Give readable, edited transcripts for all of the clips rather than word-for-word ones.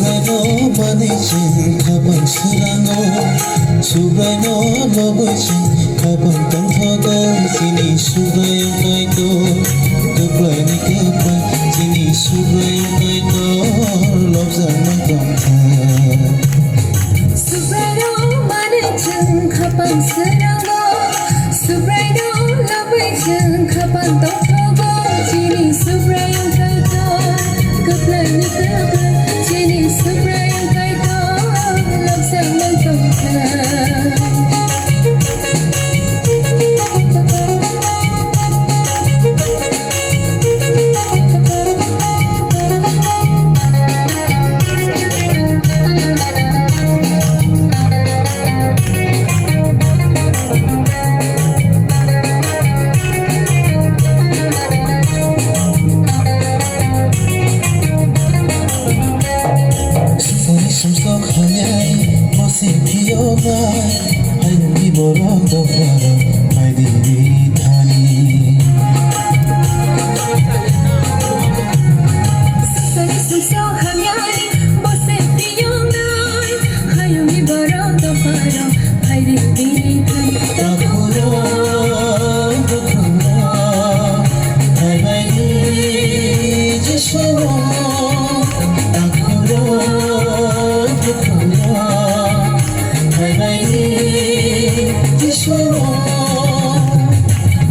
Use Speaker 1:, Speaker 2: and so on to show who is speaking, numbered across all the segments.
Speaker 1: Subrano manage kabang sarano Subrano lobochi kabang tangthogo Sini subrayang kaito Gabay ni gabay Sini subrayang kaito Lobzang magdamta
Speaker 2: Subrano manage kabang sarano Subrano lobochi kabang tangthogo Sini subrayang kaito Gabay ni gabay Sini subrayang kaito Lobzang magdamta
Speaker 1: Ayun di borok do faro ay di vitani
Speaker 2: Sari sumso hamyai bose tiyongai Ayun di borok do faro ay di vitani
Speaker 1: Takuro takuro ay may di jishmo Takuro takuro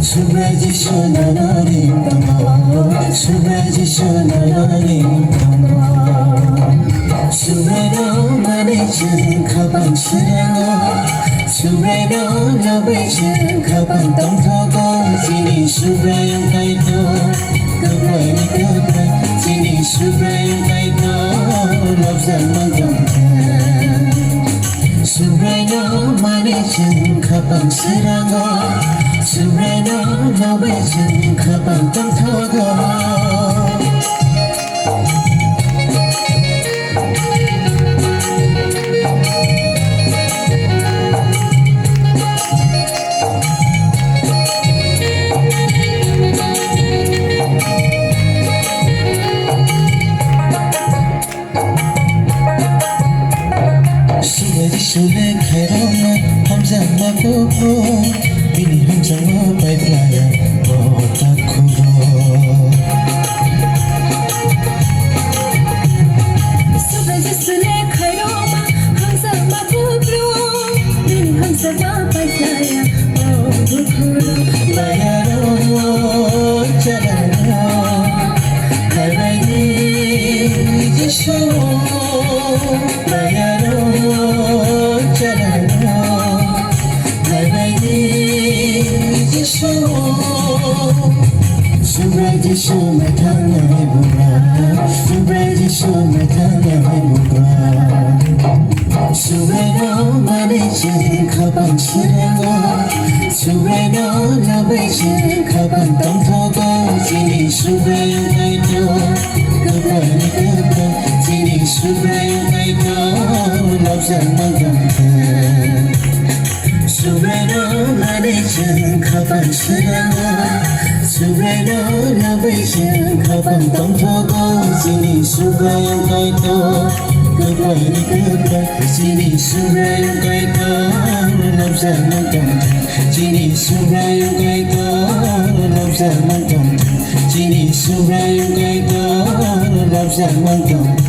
Speaker 1: Subraji shonanarim tamo Subraji shonanarim tamo Subrano manage kabang sarano Subrano labeche kabang tangthogo Sini subrayang kaito Gabay ni gabay Sini subrayang kaito Lobzang magdamta Subrano manage kabang sarano Subrano labeche kabang tangthogo Sule khairona hamza makoko Bini hamza ma pai playa o takuro
Speaker 2: Sule khairona hamza makoko Bini hamza ma pai playa o takuro
Speaker 1: Bayaro chalaro Kaibai jisho Bayaro Subraji shoma thana hai buga Subraji shoma thana hai buga Subrano manage kabang sarano Subrano labeche kabang tangthogo Sini subrayang kaito Gabay ni gabay Sini subrayang kaito Lobzang magdamta Subrano manage kabang sarano Subrano labeche kabang tangthogo Sini subrayang kaito Gabay ni gabay Sini subrayang kaito Lobzang magdamta Sini subrayang kaito Lobzang magdamta Sini subrayang kaito Lobzang magdamta